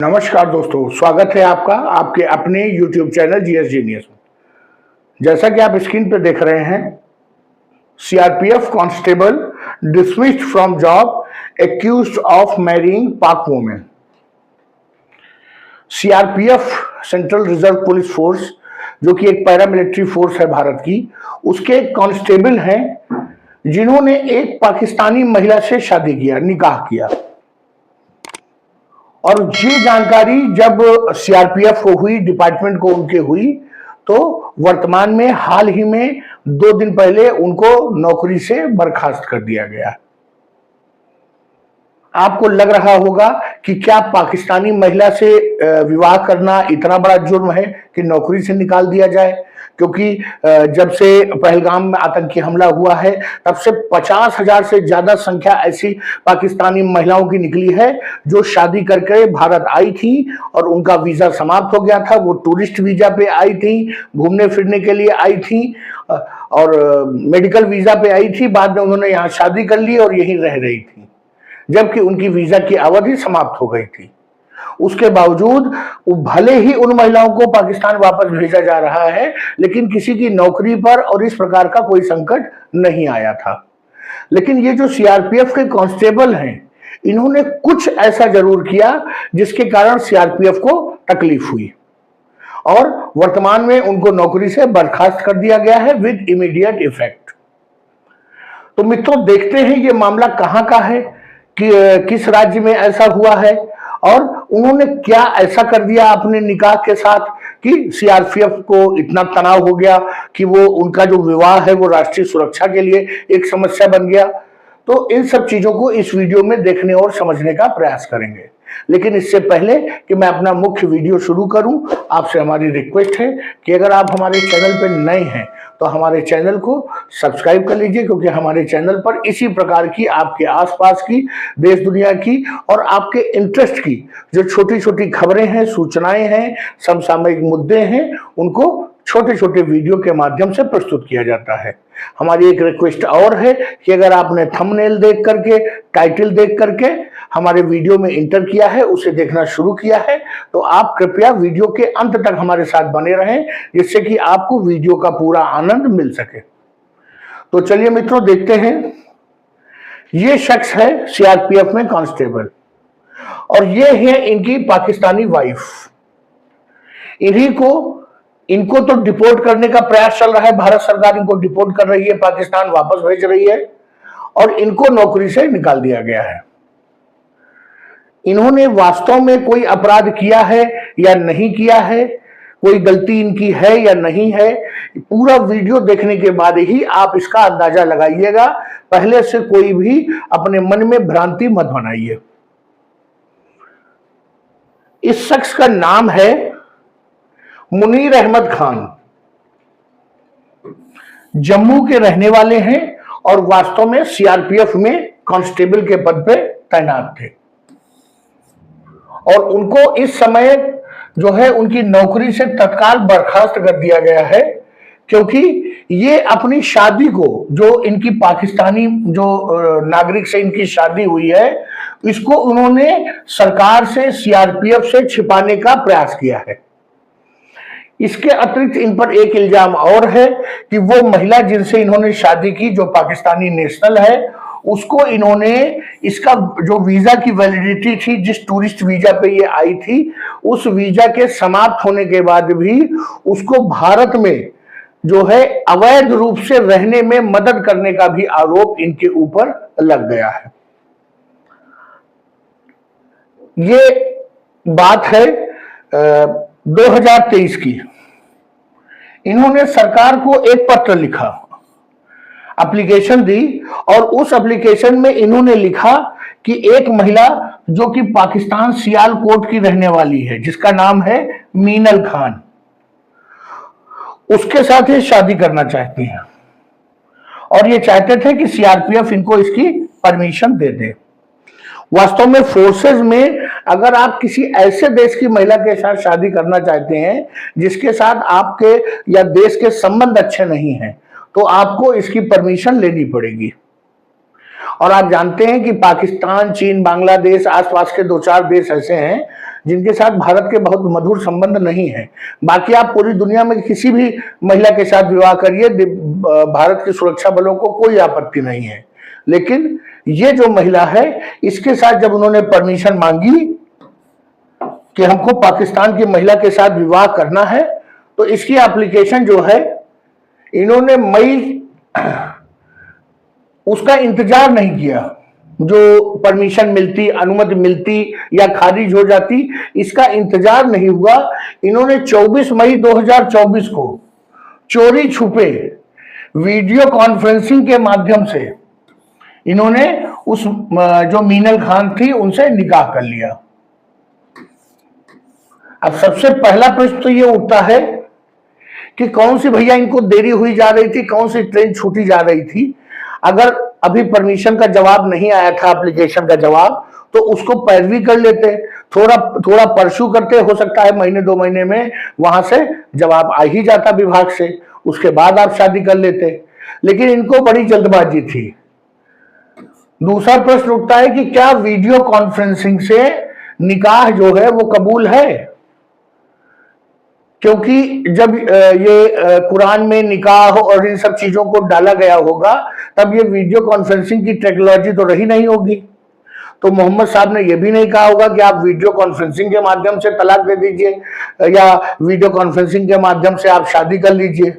नमस्कार दोस्तों, स्वागत है आपका आपके अपने YouTube चैनल जीएस जीनियस में। जैसा कि आप स्क्रीन पर देख रहे हैं, CRPF constable dismissed from job accused of marrying Pak women. CRPF central reserve police force, जो कि एक पैरामिलिट्री फोर्स है भारत की, उसके एक कांस्टेबल हैं जिन्होंने एक पाकिस्तानी महिला से शादी किया, निकाह किया। और ये जानकारी जब सीआरपीएफ को हुई, डिपार्टमेंट को उनके हुई, तो वर्तमान में हाल ही में 2 दिन पहले उनको नौकरी से बर्खास्त कर दिया गया। आपको लग रहा होगा कि क्या पाकिस्तानी महिला से विवाह करना इतना बड़ा जुर्म है कि नौकरी से निकाल दिया जाए? क्योंकि जब से पहलगाम में आतंकी हमला हुआ है, तब से 50,000 से ज्यादा संख्या ऐसी पाकिस्तानी महिलाओं की निकली है जो शादी करके भारत आई थी और उनका वीजा समाप्त हो गया था। वो टूरिस्ट वीजा पे आई थी, घूमने फिरने के लिए आई थी और मेडिकल वीजा पे आई थी। बाद में उन्होंने यहाँ शादी कर ली और यहीं रह रही थी, जबकि उनकी वीजा की अवधि समाप्त हो गई थी। उसके बावजूद भले ही उन महिलाओं को पाकिस्तान वापस भेजा जा रहा है, लेकिन किसी की नौकरी पर और इस प्रकार का कोई संकट नहीं आया था। लेकिन ये जो सीआरपीएफ के कांस्टेबल हैं, इन्होंने कुछ ऐसा जरूर किया जिसके कारण सीआरपीएफ को तकलीफ हुई और वर्तमान में उनको नौकरी से बर्खास्त कर दिया गया है विद इमीडिएट इफेक्ट। तो मित्रों, देखते हैं ये मामला कहां का है, कि किस राज्य में ऐसा हुआ है और उन्होंने क्या ऐसा कर दिया अपने निकाह के साथ कि सीआरपीएफ को इतना तनाव हो गया कि वो उनका जो विवाह है वो राष्ट्रीय सुरक्षा के लिए एक समस्या बन गया। तो इन सब चीजों को इस वीडियो में देखने और समझने का प्रयास करेंगे। लेकिन इससे पहले कि मैं अपना मुख्य वीडियो शुरू करूं, आपसे हमारी रिक्वेस्ट है कि अगर आप हमारे चैनल पर नए हैं तो हमारे चैनल को सब्सक्राइब कर लीजिए, क्योंकि हमारे चैनल पर इसी प्रकार की आपके आसपास की, देश दुनिया की और आपके इंटरेस्ट की जो छोटी छोटी खबरें हैं, सूचनाएं हैं, समसामयिक मुद्दे हैं, उनको छोटे छोटे वीडियो के माध्यम से प्रस्तुत किया जाता है। हमारी एक रिक्वेस्ट और है कि अगर आपने थंबनेल देख करके, टाइटल देख करके हमारे वीडियो में इंटर किया है, उसे देखना शुरू किया है, तो आप कृपया वीडियो के अंत तक हमारे साथ बने रहें, जिससे कि आपको वीडियो का पूरा आनंद मिल सके। तो चलिए मित्रों, देखते हैं। ये शख्स है सीआरपीएफ में कांस्टेबल और ये है इनकी पाकिस्तानी वाइफ। इनको तो डिपोर्ट करने का प्रयास चल रहा है, भारत सरकार इनको डिपोर्ट कर रही है, पाकिस्तान वापस भेज रही है और इनको नौकरी से निकाल दिया गया है। इन्होंने वास्तव में कोई अपराध किया है या नहीं किया है, कोई गलती इनकी है या नहीं है, पूरा वीडियो देखने के बाद ही आप इसका अंदाजा लगाइएगा। पहले से कोई भी अपने मन में भ्रांति मत बनाइए। इस शख्स का नाम है मुनीर अहमद खान। जम्मू के रहने वाले हैं और वास्तव में सीआरपीएफ में कांस्टेबल के पद पे तैनात थे और उनको इस समय जो है उनकी नौकरी से तत्काल बर्खास्त कर दिया गया है, क्योंकि ये अपनी शादी को, जो इनकी पाकिस्तानी जो नागरिक से इनकी शादी हुई है, इसको उन्होंने सरकार से, सीआरपीएफ से छिपाने का प्रयास किया है। इसके अतिरिक्त इन पर एक इल्जाम और है कि वो महिला जिनसे इन्होंने शादी की, जो पाकिस्तानी नेशनल है, उसको इन्होंने, इसका जो वीजा की वैलिडिटी थी, जिस टूरिस्ट वीजा पे ये आई थी, उस वीजा के समाप्त होने के बाद भी उसको भारत में जो है अवैध रूप से रहने में मदद करने का भी आरोप इनके ऊपर लग गया है। ये बात है 2023 की। इन्होंने सरकार को एक पत्र लिखा, एप्लीकेशन दी और उस एप्लीकेशन में इन्होंने लिखा कि एक महिला जो कि पाकिस्तान सियालकोट की रहने वाली है, जिसका नाम है मीनल खान, उसके साथ ये शादी करना चाहती हैं और ये चाहते थे कि सीआरपीएफ इनको इसकी परमिशन दे दे। वास्तव में फोर्सेज में अगर आप किसी ऐसे देश की महिला के साथ शादी करना चाहते हैं जिसके साथ आपके या देश के संबंध अच्छे नहीं हैं, तो आपको इसकी परमिशन लेनी पड़ेगी। और आप जानते हैं कि पाकिस्तान, चीन, बांग्लादेश, आसपास के 2-4 देश ऐसे हैं जिनके साथ भारत के बहुत मधुर संबंध नहीं है। बाकी आप पूरी दुनिया में किसी भी महिला के साथ विवाह करिए, भारत के सुरक्षा बलों को कोई आपत्ति नहीं है। लेकिन ये जो महिला है, इसके साथ जब उन्होंने परमिशन मांगी कि हमको पाकिस्तान की महिला के साथ विवाह करना है, तो इसकी एप्लीकेशन जो है इन्होंने उसका इंतजार नहीं किया, जो परमिशन मिलती, अनुमति मिलती या खारिज हो जाती, इसका इंतजार नहीं हुआ। इन्होंने 24 मई 2024 को चोरी छुपे वीडियो कॉन्फ्रेंसिंग के माध्यम से इन्होंने उस जो मीनल खान थी उनसे निकाह कर लिया। अब सबसे पहला प्रश्न तो ये उठता है कि कौन सी भैया इनको देरी हुई जा रही थी, कौन सी ट्रेन छूटी जा रही थी। अगर अभी परमिशन का जवाब नहीं आया था, एप्लीकेशन का जवाब, तो उसको पैरवी कर लेते, थोड़ा परसू करते, हो सकता है महीने 2 महीने में वहां से जवाब आ ही जाता विभाग से, उसके बाद आप शादी कर लेते। लेकिन इनको बड़ी जल्दबाजी थी। दूसरा प्रश्न उठता है कि क्या वीडियो कॉन्फ्रेंसिंग से निकाह जो है वो कबूल है? क्योंकि जब ये कुरान में निकाह और इन सब चीजों को डाला गया होगा, तब ये वीडियो कॉन्फ्रेंसिंग की टेक्नोलॉजी तो रही नहीं होगी। तो मोहम्मद साहब ने यह भी नहीं कहा होगा कि आप वीडियो कॉन्फ्रेंसिंग के माध्यम से तलाक दे दीजिए या वीडियो कॉन्फ्रेंसिंग के माध्यम से आप शादी कर लीजिए।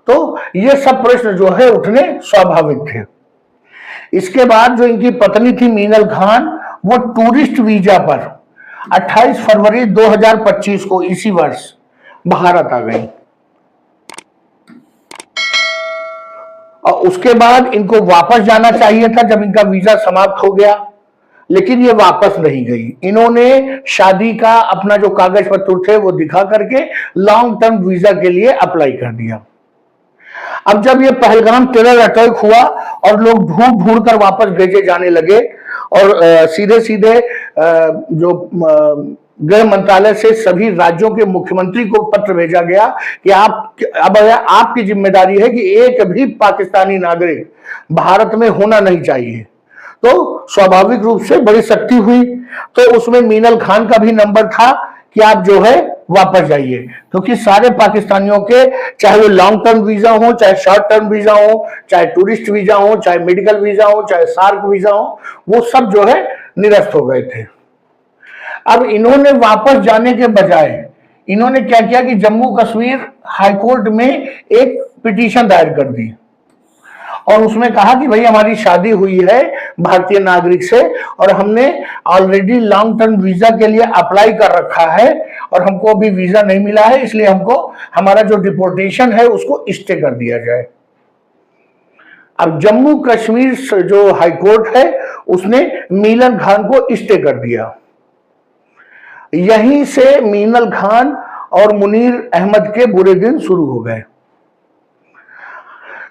तो ये सब प्रश्न जो है उठने स्वाभाविक थे। इसके बाद जो इनकी पत्नी थी मीनल खान, वो टूरिस्ट वीजा पर 28 फरवरी 2025 को इसी वर्ष भारत आ गई। और उसके बाद इनको वापस जाना चाहिए था जब इनका वीजा समाप्त हो गया, लेकिन ये वापस नहीं गई। इन्होंने शादी का अपना जो कागज पत्र थे वो दिखा करके लॉन्ग टर्म वीजा के लिए अप्लाई कर दिया। अब जब ये पहलगाम टेरर अटैक हुआ और लोग ढूंढ ढूंढ कर वापस भेजे जाने लगे और सीधे सीधे जो गृह मंत्रालय से सभी राज्यों के मुख्यमंत्री को पत्र भेजा गया कि अब आपकी जिम्मेदारी है कि एक भी पाकिस्तानी नागरिक भारत में होना नहीं चाहिए। तो स्वाभाविक रूप से बड़ी सख्ती हुई। तो उसमें मीनल खान का भी नंबर था कि आप जो है वापस जाइए, क्योंकि सारे पाकिस्तानियों के, चाहे वो लॉन्ग टर्म वीजा हो, चाहे शॉर्ट टर्म वीजा हो, चाहे टूरिस्ट वीजा हो, चाहे मेडिकल वीजा हो, चाहे सार्क वीजा हो, वो सब जो है निरस्त हो गए थे। अब इन्होंने वापस जाने के बजाय इन्होंने क्या किया कि जम्मू कश्मीर हाईकोर्ट में एक पिटीशन दायर कर दी और उसमें कहा कि भाई हमारी शादी हुई है भारतीय नागरिक से और हमने ऑलरेडी लॉन्ग टर्म वीजा के लिए अप्लाई कर रखा है और हमको अभी वीजा नहीं मिला है, इसलिए हमको हमारा जो डिपोर्टेशन है उसको स्टे कर दिया जाए। अब जम्मू कश्मीर जो हाईकोर्ट है उसने मीनल खान को स्टे कर दिया। यहीं से मीनल खान और मुनीर अहमद के बुरे दिन शुरू हो गए।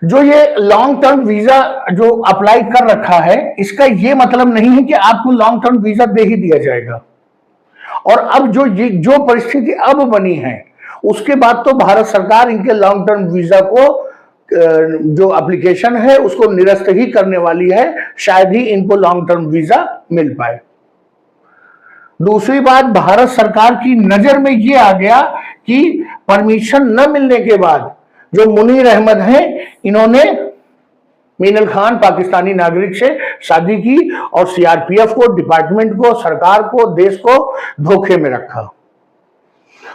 जो ये लॉन्ग टर्म वीजा जो अप्लाई कर रखा है, इसका ये मतलब नहीं है कि आपको लॉन्ग टर्म वीजा दे ही दिया जाएगा। और अब जो परिस्थिति अब बनी है, उसके बाद तो भारत सरकार इनके लॉन्ग टर्म वीजा को जो एप्लीकेशन है उसको निरस्त ही करने वाली है, शायद ही इनको लॉन्ग टर्म वीजा मिल पाए। दूसरी बात, भारत सरकार की नजर में ये आ गया कि परमिशन न मिलने के बाद जो मुनीर अहमद हैं, इन्होंने मीनल खान पाकिस्तानी नागरिक से शादी की और सीआरपीएफ को, डिपार्टमेंट को, सरकार को, देश को धोखे में रखा।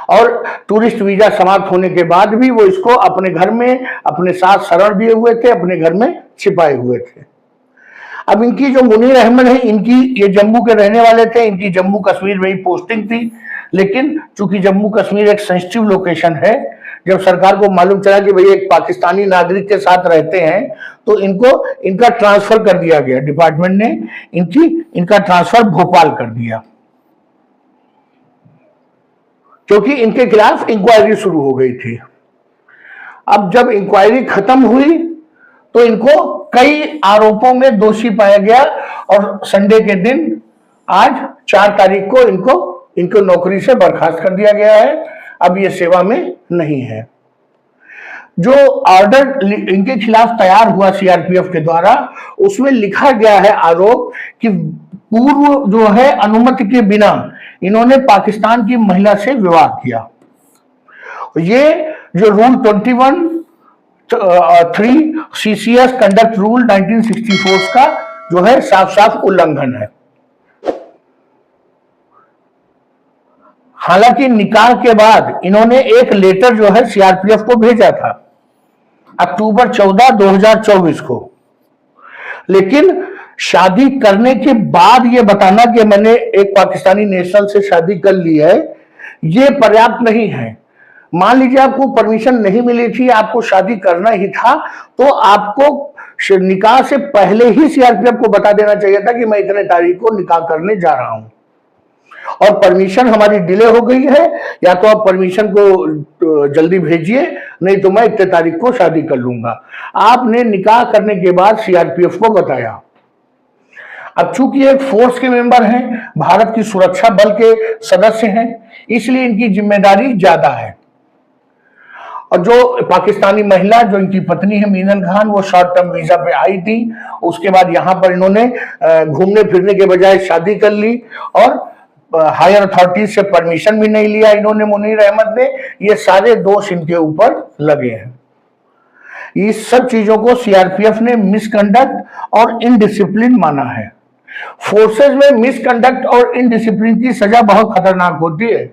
और टूरिस्ट वीजा समाप्त होने के बाद भी वो इसको अपने घर में अपने साथ शरण दिए हुए थे, अपने घर में छिपाए हुए थे। अब इनकी जो मुनीर अहमद है, इनकी ये जम्मू के रहने वाले थे, इनकी जम्मू कश्मीर में ही पोस्टिंग थी, लेकिन चूंकि जम्मू कश्मीर एक सेंसिटिव लोकेशन है, जब सरकार को मालूम चला कि भाई एक पाकिस्तानी नागरिक के साथ रहते हैं, तो इनका ट्रांसफर कर दिया गया। डिपार्टमेंट ने इनका ट्रांसफर भोपाल कर दिया, क्योंकि इनके खिलाफ इंक्वायरी शुरू हो गई थी। अब जब इंक्वायरी खत्म हुई तो इनको कई आरोपों में दोषी पाया गया और संडे के दिन आज 4 तारीख को इनको नौकरी से बर्खास्त कर दिया गया है। अब ये सेवा में नहीं है। जो ऑर्डर इनके खिलाफ तैयार हुआ सीआरपीएफ के द्वारा, उसमें लिखा गया है आरोप कि पूर्व जो है अनुमति के बिना इन्होंने पाकिस्तान की महिला से विवाह किया। ये जो रूल 21(3) सीसीएस कंडक्ट रूल 1964 का जो है साफ साफ उल्लंघन है। हालांकि निकाह के बाद इन्होंने एक लेटर जो है सीआरपीएफ को भेजा था अक्टूबर 14, 2024 को, लेकिन शादी करने के बाद ये बताना कि मैंने एक पाकिस्तानी नेशनल से शादी कर ली है, ये पर्याप्त नहीं है। मान लीजिए आपको परमिशन नहीं मिली थी, आपको शादी करना ही था, तो आपको निकाह से पहले ही सीआरपीएफ को बता देना चाहिए था कि मैं इतने तारीख को निकाह करने जा रहा हूं और परमिशन हमारी डिले हो गई है, या तो आप परमिशन को जल्दी भेजिए, नहीं तो मैं इतने तारीख को शादी कर लूंगा। आपने निकाह करने के बाद सीआरपीएफ को बताया। अब चूंकि एक फोर्स के मेंबर हैं, भारत की सुरक्षा बल के सदस्य हैं, इसलिए इनकी जिम्मेदारी ज्यादा है। और जो पाकिस्तानी महिला जो इनकी पत्नी है मीनल खान, वो शॉर्ट टर्म वीजा पे आई थी, उसके बाद यहां पर इन्होंने घूमने फिरने के बजाय शादी कर ली और हायर अथॉरिटी से परमिशन भी नहीं लिया इन्होंने, मुनीर अहमद ने। ये सारे दोष इनके ऊपर लगे हैं। इस सब चीजों को सीआरपीएफ ने मिसकंडक्ट और इनडिसिप्लिन माना है। फोर्सेज में मिसकंडक्ट और इनडिसिप्लिन की सजा बहुत खतरनाक होती है।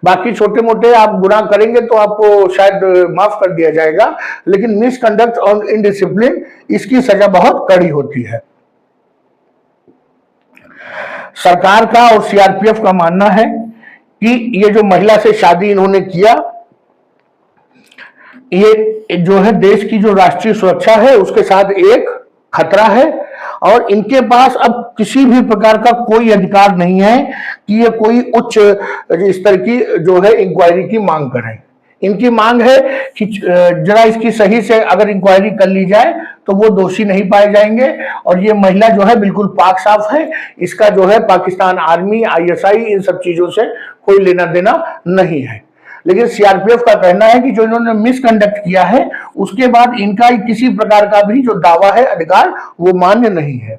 बाकी छोटे मोटे आप गुनाह करेंगे तो आपको शायद माफ कर दिया जाएगा, लेकिन मिसकंडक्ट और इनडिसिप्लिन इसकी सजा बहुत कड़ी होती है। सरकार का और सीआरपीएफ का मानना है कि ये जो महिला से शादी इन्होंने किया, ये जो है देश की जो राष्ट्रीय सुरक्षा है उसके साथ एक खतरा है, और इनके पास अब किसी भी प्रकार का कोई अधिकार नहीं है कि ये कोई उच्च स्तर की जो है इंक्वायरी की मांग करें। इनकी मांग है कि जरा इसकी सही से अगर इंक्वायरी कर ली जाए तो वो दोषी नहीं पाए जाएंगे, और ये महिला जो है बिल्कुल पाक साफ है, इसका जो है पाकिस्तान आर्मी, आईएसआई, इन सब चीजों से कोई लेना देना नहीं है। लेकिन सीआरपीएफ का कहना है कि जो इन्होंने मिसकंडक्ट किया है उसके बाद इनका किसी प्रकार का भी जो दावा है, अधिकार, वो मान्य नहीं है।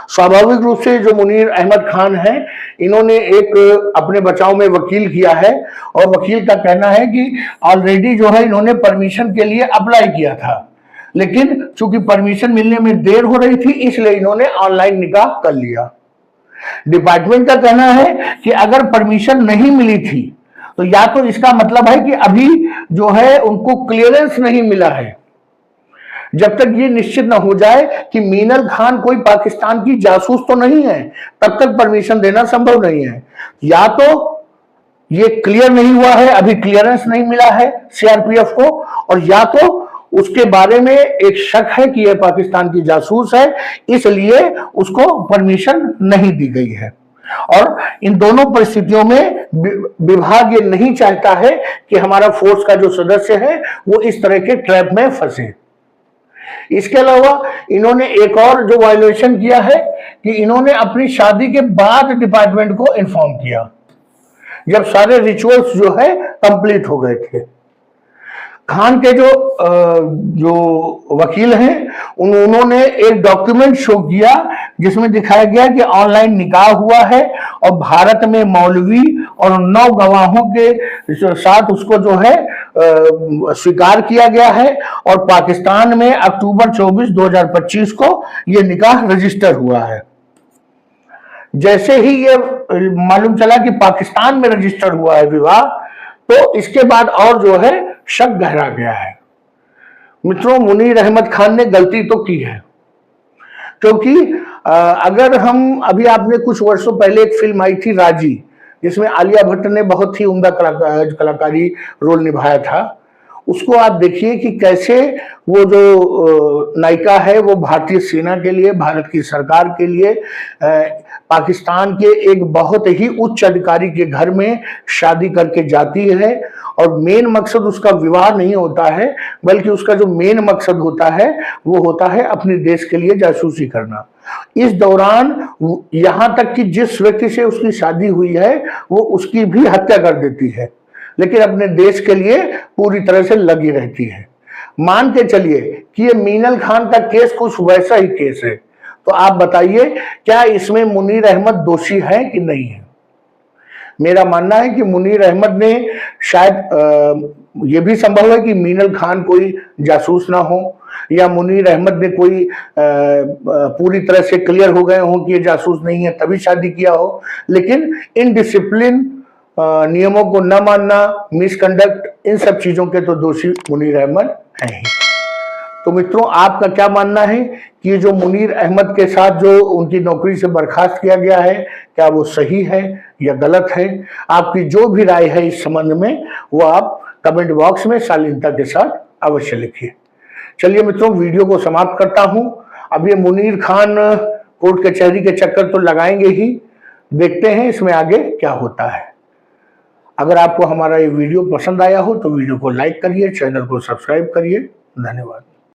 स्वाभाविक रूप से जो मुनीर अहमद खान है, इन्होंने एक अपने बचाव में वकील किया है, और वकील का कहना है कि ऑलरेडी जो है इन्होंने परमिशन के लिए अप्लाई किया था, लेकिन चूंकि परमिशन मिलने में देर हो रही थी इसलिए इन्होंने ऑनलाइन निकाह कर लिया। डिपार्टमेंट का कहना है कि अगर परमिशन नहीं मिली थी तो या तो इसका मतलब है कि अभी जो है उनको क्लियरेंस नहीं मिला है। जब तक ये निश्चित न हो जाए कि मीनल खान कोई पाकिस्तान की जासूस तो नहीं है, तब तक परमिशन देना संभव नहीं है। या तो ये क्लियर नहीं हुआ है, अभी क्लियरेंस नहीं मिला है सीआरपीएफ को, और या तो उसके बारे में एक शक है कि यह पाकिस्तान की जासूस है, इसलिए उसको परमिशन नहीं दी गई है। और इन दोनों परिस्थितियों में विभाग ये नहीं चाहता है कि हमारा फोर्स का जो सदस्य है वो इस तरह के ट्रैप में फंसे। इसके अलावा इन्होंने एक और जो वायलेशन किया है कि इन्होंने अपनी शादी के बाद डिपार्टमेंट को इन्फॉर्म किया, जब सारे रिचुअल्स जो है कंप्लीट हो गए थे। खान के जो वकील हैं उन्होंने एक डॉक्यूमेंट शो किया जिसमें दिखाया गया कि ऑनलाइन निकाह हुआ है और भारत में मौलवी और 9 गवाहों के साथ उसको जो है स्वीकार किया गया है, और पाकिस्तान में अक्टूबर 24, 2025 को यह निकाह रजिस्टर हुआ है। जैसे ही ये मालूम चला कि पाकिस्तान में रजिस्टर हुआ है विवाह, तो इसके बाद और जो है शक गहरा गया है। मित्रों, मुनीर अहमद खान ने गलती तो की है, क्योंकि अगर हम अभी आपने कुछ वर्षों पहले एक फिल्म आई थी राजी, जिसमें आलिया भट्ट ने बहुत ही उम्दा कलाकारी रोल निभाया था, उसको आप देखिए कि कैसे वो जो नायिका है वो भारतीय सेना के लिए, भारत की सरकार के लिए पाकिस्तान के एक बहुत ही उच्च अधिकारी के घर में शादी करके जाती है, और मेन मकसद उसका विवाह नहीं होता है, बल्कि उसका जो मेन मकसद होता है वो होता है अपने देश के लिए जासूसी करना। इस दौरान यहां तक कि जिस व्यक्ति से उसकी शादी हुई है वो उसकी भी हत्या कर देती है, लेकिन अपने देश के लिए पूरी तरह से लगी रहती है। मान के चलिए कि ये मीनल खान का केस कुछ वैसा ही केस है, तो आप बताइए क्या इसमें मुनीर अहमद दोषी है कि नहीं है? मेरा मानना है कि मुनीर अहमद ने शायद ये भी संभव है कि मीनल खान कोई जासूस ना हो, या मुनीर अहमद ने कोई पूरी तरह से क्लियर हो गए हो कि ये जासूस नहीं है तभी शादी किया हो, लेकिन इनडिसिप्लिन, नियमों को न मानना, मिसकंडक्ट, इन सब चीजों के तो दोषी मुनीर अहमद है ही। तो मित्रों, आपका क्या मानना है कि ये जो मुनीर अहमद के साथ जो उनकी नौकरी से बर्खास्त किया गया है, क्या वो सही है या गलत है? आपकी जो भी राय है इस संबंध में वो आप कमेंट बॉक्स में शालीनता के साथ अवश्य लिखिए। चलिए मित्रों, वीडियो को समाप्त करता हूं। अब ये मुनीर खान कोर्ट कचहरी के चक्कर तो लगाएंगे ही, देखते हैं इसमें आगे क्या होता है। अगर आपको हमारा ये वीडियो पसंद आया हो तो वीडियो को लाइक करिए, चैनल को सब्सक्राइब करिए। धन्यवाद।